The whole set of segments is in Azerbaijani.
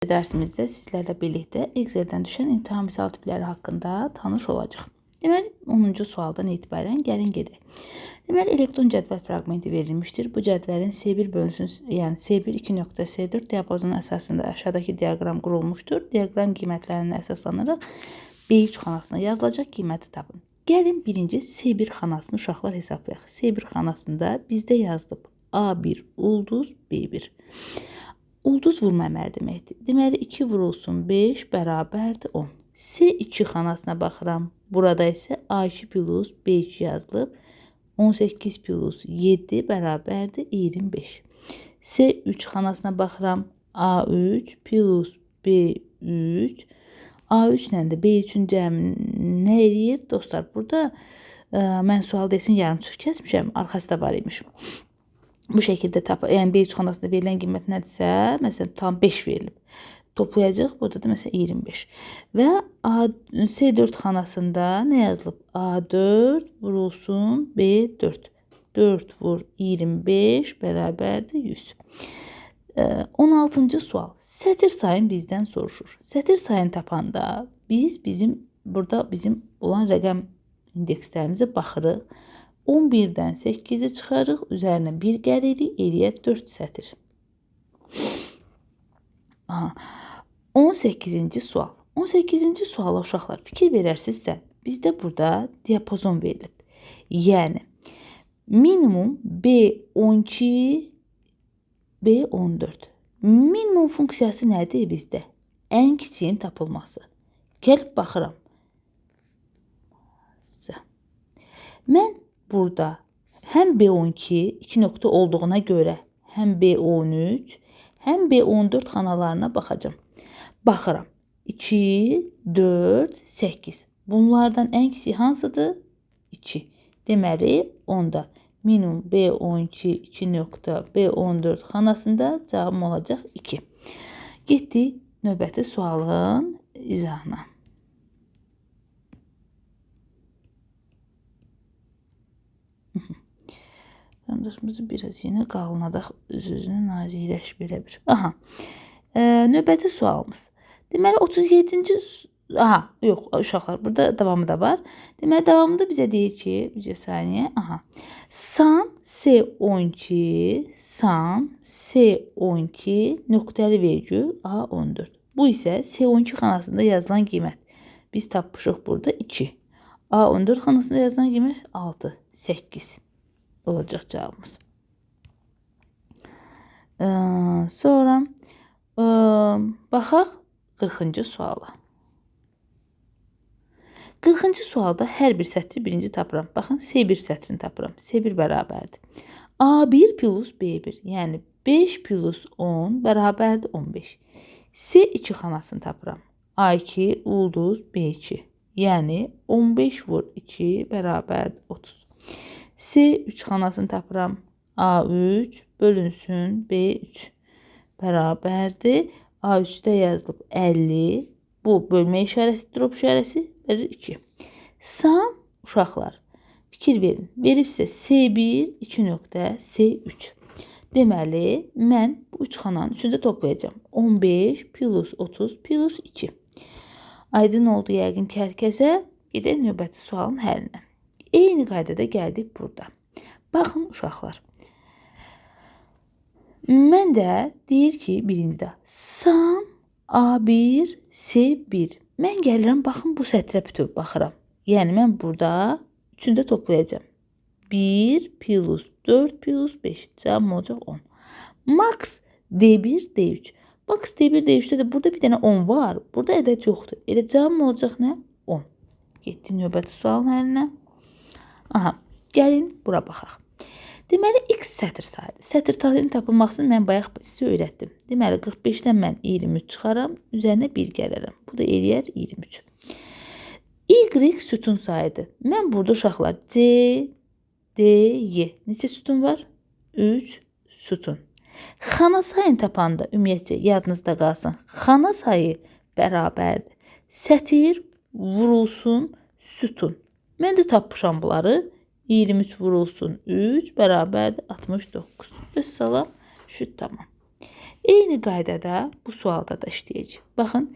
Dərsimizdə sizlərlə birlikdə Excel'dən düşən imtahan misal tipləri haqqında tanış olacaq. Deməli, 10-cu sualdan etibarən gəlin gedək. Deməli, elektron cədvəl fraqmenti verilmişdir. Bu cədvəlin C1 bölünsün, yəni C1 2.C4 diapazonu əsasında aşağıdakı diaqram qurulmuşdur. Diaqram qiymətlərinə əsaslanaraq B3 xanasına yazılacaq qiyməti tapın. Gəlin birinci C1 xanasını uşaqlar hesablayaq. C1 xanasında bizdə yazılıb A1 ulduz B1. Ulduz vurma əməli deməkdir. Deməli, 2 vurulsun 5 bərabərdir 10. C2 xanasına baxıram. Burada isə A2 plus B2 yazılıb. 18 plus 7 bərabərdir 25. C3 xanasına baxıram. A3 plus B3. A3 ilə də B3-ün cəmi nə eləyir? Dostlar, burada mən sual desin yarımçıq kəsmişəm. Arxası da var imiş. Bu şəkildə yəni B3 xanasında verilən qiymət nədirsə, məsələn, tam 5 verilib. Toplayacaq, burada da məsələn 25. Və C4 xanasında nə yazılıb? A4 vurulsun B4. 4 vur 25 bərabərdir 100. 16-cı sual. Sətir sayın bizdən soruşur. Sətir sayını tapanda biz burada bizim olan rəqəm indekslərimizə baxırıq. 11-dən 8-i çıxarıq, üzərinə 1 gəlirik, eləyər 4 sətir. 18-ci sual. 18-ci suala uşaqlar fikir verərsinizsə, bizdə burada diapazon verilib. Yəni, minimum B12, B14. Minimum funksiyası nədir bizdə? Ən kiçiyin tapılması. Gəlib baxıram. Mən burada həm B12 2 nöqtə olduğuna görə həm B13, həm B14 xanalarına baxacağım. Baxıram. 2, 4, 8. Bunlardan ən kiçik hansıdır? 2. Deməli, onda minimum B12, 2 nöqtə, B14 xanasında cavabım olacaq 2. Getdik növbəti sualın izahına. Yandaşımızı biraz yenə qalınadaq, öz-özünə nazirləş belə bir. Növbəti sualımız. Deməli, 37-ci... yox, uşaqlar, burada davamı da var. Deməli, davamında bizə deyir ki, bizə saniyə, Sam C12, Sam C12 nöqtəli vergül A14. Bu isə C12 xanasında yazılan qiymət. Biz tapmışıq burada 2. A14 xanasında yazılan qiymət 6, 8 olacaq cavabımız. Sonra baxaq 40-cı suala. 40-cı sualda hər bir sətri birinci tapıram. Baxın, C1 sətrini tapıram. C1 bərabərdir. A1 plus B1, yəni 5 plus 10 bərabərdir 15. C2 xanasını tapıram. A2 ulduz B2, yəni 15 vur 2 bərabərdir 30. C3 xanasını tapıram. A3 bölünsün B3 bərabərdir. A3-də yazılıb 50. Bu bölmə işarəsi, drop işarəsi verir 2. Sam uşaqlar. Fikir verin. Veribsə C1, 2 nöqtə, C3. Deməli, mən bu 3 xananın üçündə toplayacağım. 15 plus 30 plus 2. Aydın oldu yəqin ki, hər kəsə. Gedək növbəti sualın həlinə. Eyni qaydada gəldik burada. Baxın uşaqlar. Mən də deyir ki, birincidə Sam A1 C1. Mən gəlirəm, baxın bu sətrə bütöv baxıram. Yəni mən burada üçündə toplayacağım. 1 plus 4 plus 5. Cavabım olacaq 10. Max D1 D3. Max D1 D3-də də burada bir dənə 10 var. Burada ədəd yoxdur. Elə cavabım olacaq nə? 10. Getdik növbəti sualın həlinə. Gəlin bura baxaq. Deməli, x sətr sayıdır. Sətr sayının tapılmasını mən bayaq sizə öyrətdim. Deməli, 45-dən mən 23 çıxaram, üzərinə 1 gələrəm. Bu da eləyər 23. Y sütun sayıdır. Mən burada uşaqlar C, D, Y. Neçə sütun var? 3 sütun. Xana sayını tapanda, ümumiyyətcə, yadınızda qalsın. Xana sayı bərabərdir. Sətir vurulsun sütun. Mən də tapmışam bunları. 23 vurulsun 3 bərabərdir 69. Vəssalam, şüd tamam. Eyni qaydada bu sualda da işləyəcək. Baxın,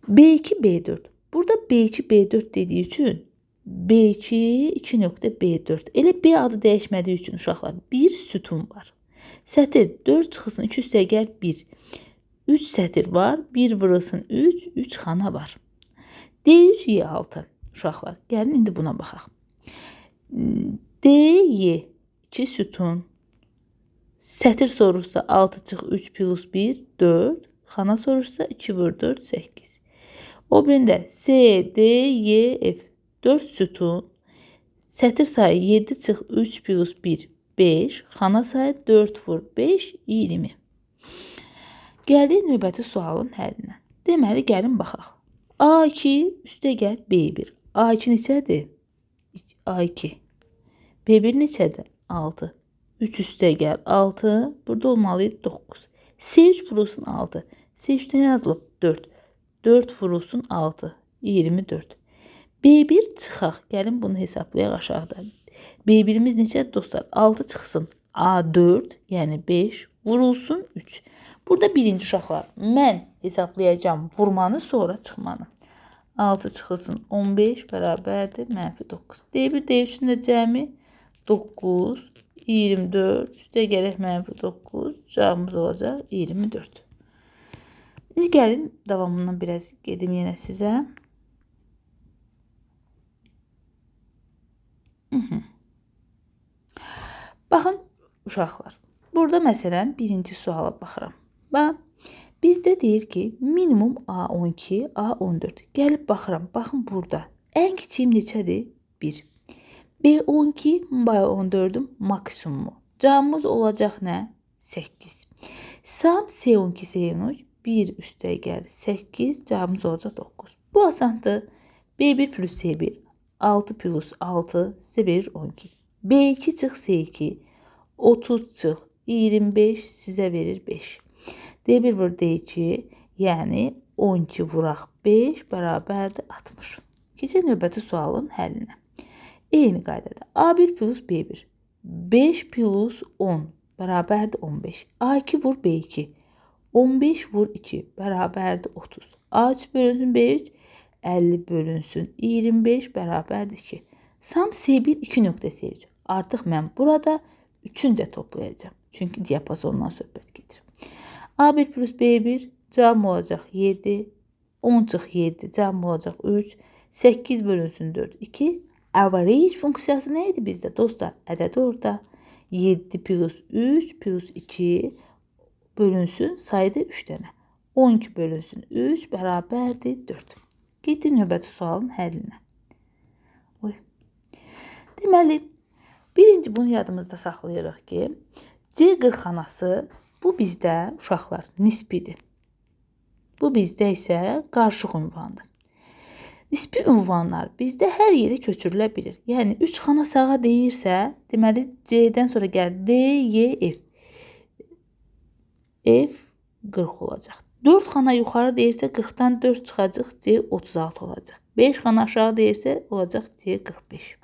B2, B4. Burada B2, B4 dediyi üçün B2, 2.B4. Elə B adı dəyişmədiyi üçün uşaqlar bir sütun var. Sətir 4 çıxılsın 2 üstəgəl 1. 3 sətir var. 1 vurulsun 3. 3 xana var. D3, Y6. Uşaqlar, gəlin indi buna baxaq. D, 2 sütun. Sətir soruşsa 6 çıx 3 plus 1, 4. Xana soruşsa 2 vur 4, 8. O birində C, D, Y, F. 4 sütun. Sətir sayı 7 çıx 3 plus 1, 5. Xana sayı 4 vur 5, 20. Gəldik növbəti sualın həllinə. Deməli, gəlin baxaq. A2 üstə gəl B1. A2 neçədir? A2. B1 neçədir? 6. 3 üstə gəl 6. Burada olmalıydı 9. C3 vurulsun 6. C3'də nə yazılıb? 4. 4 vurulsun 6. 24. B1 çıxaq. Gəlin bunu hesablayaq aşağıda. B1'imiz neçədir dostlar? 6 çıxsın. A4, yəni 5 vurulsun 3. Burada birinci uşaqlar, mən hesablayacağım vurmanı, sonra çıxmanı. 6 çıxılsın 15 bərabərdir -9. D1, D3'ün də cəmi 9, 24, üstə gələk -9, cavabımız olacaq 24. İndi gəlin davamından biraz gedim yenə sizə. Baxın uşaqlar, burada məsələn birinci suala baxıram. Bax, bizdə deyir ki, minimum A12, A14. Gəlib baxıram, baxın burada. Ən kiçiyim neçədir? 1. B12, B14'ün maksimumu. Cavabımız olacaq nə? 8. Sam C12, C13, 1 üstə gəl 8, cavabımız olacaq 9. Bu asandır. B1 plus C1, 6 plus 6, sizə verir 12. B2 çıx C2, 30 çıx 25, sizə verir 5. D1 vur D2, yəni 12 vuraq 5 bərabərdir 60. Keçək növbəti sualın həllinə. Eyni qaydada A1 plus B1, 5 plus 10 bərabərdir 15. A2 vur B2, 15 vur 2 bərabərdir 30. A3 bölünsün B3, 50 bölünsün 25 bərabərdir 2. Sam C1, 2.C3. Artıq mən burada 3'ünü də toplayacağım. Çünki diapazondan söhbət gedir. A1 plus B1 cavab olacaq 7. 10 çıx 7 cavab olacaq 3. 8 bölünsün 4, 2. Average funksiyası nə idi bizdə dostlar? Ədədi orada. 7 plus 3 plus 2 bölünsün sayıda 3 dənə. 12 bölünsün 3 bərabərdir 4. Getdik növbəti sualın həllinə. Deməli, birinci bunu yadımızda saxlayırıq ki, C qırxanası bu bizdə uşaqlar nisbidir. Bu bizdə isə qarışıq ünvandır. Nisbi ünvanlar bizdə hər yerə köçürülə bilir. Yəni 3 xana sağa deyirsə, deməli C-dən sonra gəlir D, Y, F. F 40 olacaq. 4 xana yuxarı deyirsə 40-dan 4 çıxacaq, C 36 olacaq. 5 xana aşağı deyirsə olacaq C 45.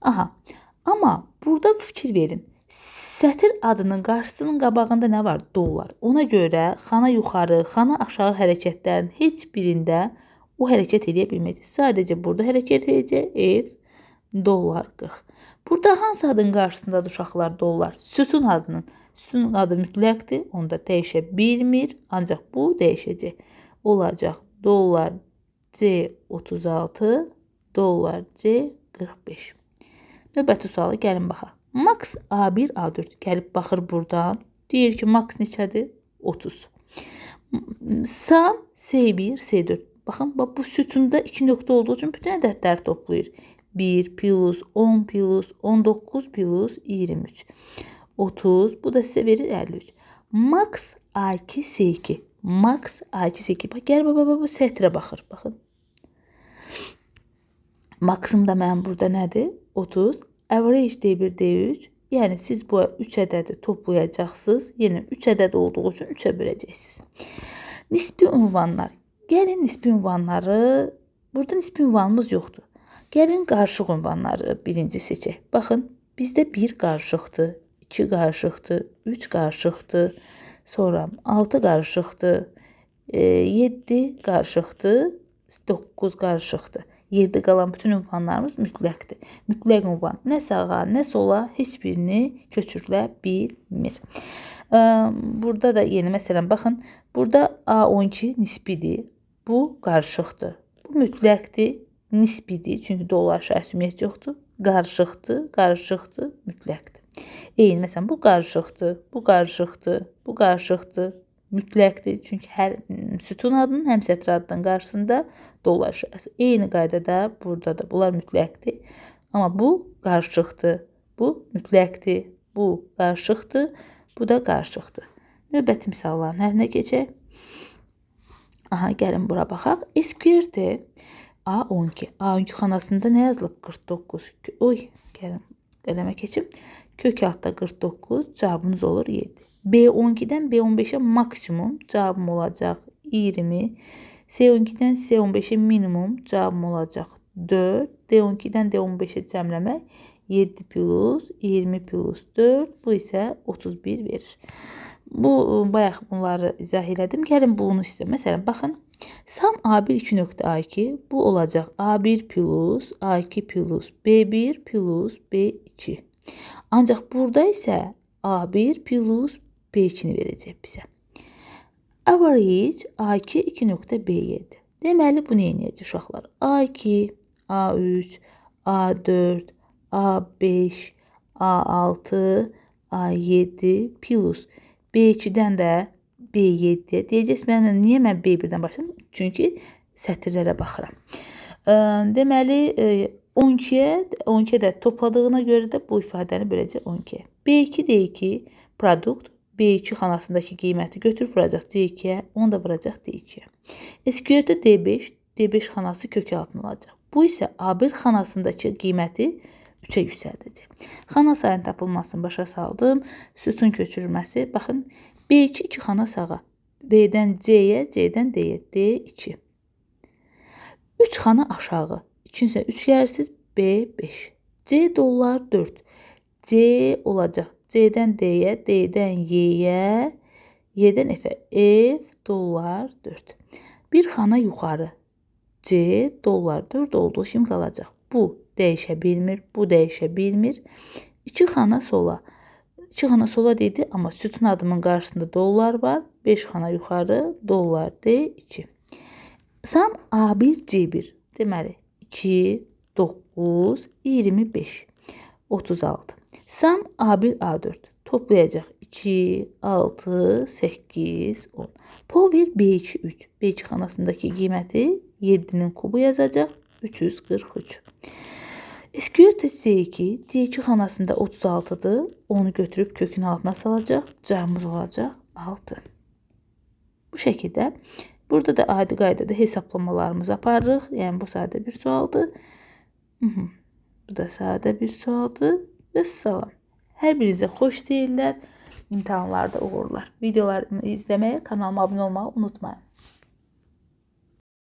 Aha, amma burada fikir verin. Sətir adının qarşısının qabağında nə var? Dollar. Ona görə xana yuxarı, xana aşağı hərəkətlərin heç birində o hərəkət edə bilməyəcək. Sadəcə burada hərəkət edəcək F dollar 40. Burada hansı adın qarşısındadır uşaqlar dollar? Sütun adının. Sütun adı mütləqdir. Onda dəyişə bilmir. Ancaq bu dəyişəcək. Olacaq dollar C 36, dollar C 45. Növbəti sualı gəlin baxaq. Max A1, A4 gəlib baxır buradan. Deyir ki, max neçədir? 30. Sam C1, C4. Baxın, bu sütunda 2 nöqtə olduğu üçün bütün ədədləri toplayır. 1 plus 10 plus 19 plus 23. 30. Bu da sizə verir 53. Max A2, C2. Max A2, C2. Bax, gəl baba, bu sətrə baxır. Baxın. Maksimum da mənim burada nədir? 30. Average D1, D3. Yəni siz bu 3 ədədi toplayacaqsınız. Yəni 3 ədəd olduğu üçün 3-ə böləcəksiniz. Nisbi ünvanlar. Gəlin nisbi ünvanları. Burada nisbi ünvanımız yoxdur. Gəlin qarışıq ünvanları birinci seçək. Baxın, bizdə 1 qarışıqdır, 2 qarışıqdır, 3 qarışıqdır. Sonra 6 qarışıqdır. 7 qarışıqdır. 9 qarışıqdır. Yerdə qalan bütün ünvanlarımız mütləqdir. Mütləq ünvan nə sağa, nə sola heç birini köçürülə bilmir. Burada da yeni məsələn baxın. Burada A12 nisbidir. Bu qarışıqdır. Bu mütləqdir, nisbidir. Çünki dollar şahid ümumiyyət yoxdur. Qarışıqdır, qarışıqdır, mütləqdir. Eyni məsələn bu qarışıqdır, bu qarışıqdır, bu qarışıqdır, mütləqdir. Çünki hər sütun adının, həm sətr adının qarşısında dollar işarəsi. Eyni qaydada burada da bunlar mütləqdir. Amma bu qarışıqdır, bu mütləqdir, bu qarışıqdır, bu da qarışıqdır. Növbəti misalların həllinə keçək. Aha, gəlin bura baxaq. SQRT A12. A12 xanasında nə yazılıb? 49. Oy, gəlin qədəmə keçim. Kök altda 49, cavabınız olur 7. B12-dən B15-ə maksimum cavabım olacaq 20. C12-dən C15-ə minimum cavabım olacaq 4. D12-dən D15-ə cəmləmək 7 plus 20 plus 4, bu isə 31 verir. Bu bayaq bunları izah elədim. Gəlin bunu sizə. Məsələn, baxın. Sam A1 2.A2 bu olacaq A1 plus A2 plus B1 plus B2. Ancaq burada isə A1 plus B2-ni verəcək bizə. Average A2 2.B7. Deməli, bunu eləyəcək uşaqlar. A2, A3, A4, A5, A6, A7 plus B2-dən də B7-yə deyəcəksiniz. Niyə mən B1-dən başladım? Çünki sətirlərə baxıram. Deməli, 12-yə də topladığına görə də bu ifadəni böləcək 12-yə. B2 deyir ki, produkt B2 xanasındakı qiyməti götürüb vuracaq C2-yə, onu da vuracaq D2-yə. SQRT D5, D5 xanası kökü altına alacaq. Bu isə A1 xanasındakı qiyməti 3-ə yüksəldəcək. Xana sayının tapılmasını başa saldım. Sütun köçürülməsi. Baxın, B2 2 xana sağa. B-dən C-yə, C-dən D-yə. D2. 3 xana aşağı. 2-nin üstünə 3 gəlirsiz. B5. C dollar 4. C olacaq. C-dən D-yə, D-dən Y-yə, Y-dən F-ə. F dollar 4. Bir xana yuxarı. C dollar 4 olduğu kimi qalacaq. Bu dəyişə bilmir, bu dəyişə bilmir. 2 xana sola. 2 xana sola dedi, amma sütun adımın qarşısında dollar var. 5 xana yuxarı, dollar D2. Sam A1 C1. Deməli, 2, 9, 25, 36. Sam A1 A4. Toplayacaq 2, 6, 8, 10. Power B2 3. B2 xanasındakı qiyməti 7-nin kubu yazacaq. 343. SQRT C2. C2 xanasında 36-dır. Onu götürüb kökün altına salacaq. Cavabımız olacaq 6. Bu şəkildə. Burada da adi qaydada hesablamalarımızı aparırıq. Yəni bu sadə bir sualdır. Bu da sadə bir sualdır. Və salam. Hər birinizə xoş deyirlər. İmtahanlarda uğurlar. Videolarımı izləməyə, kanalıma abunə olmağı unutmayın.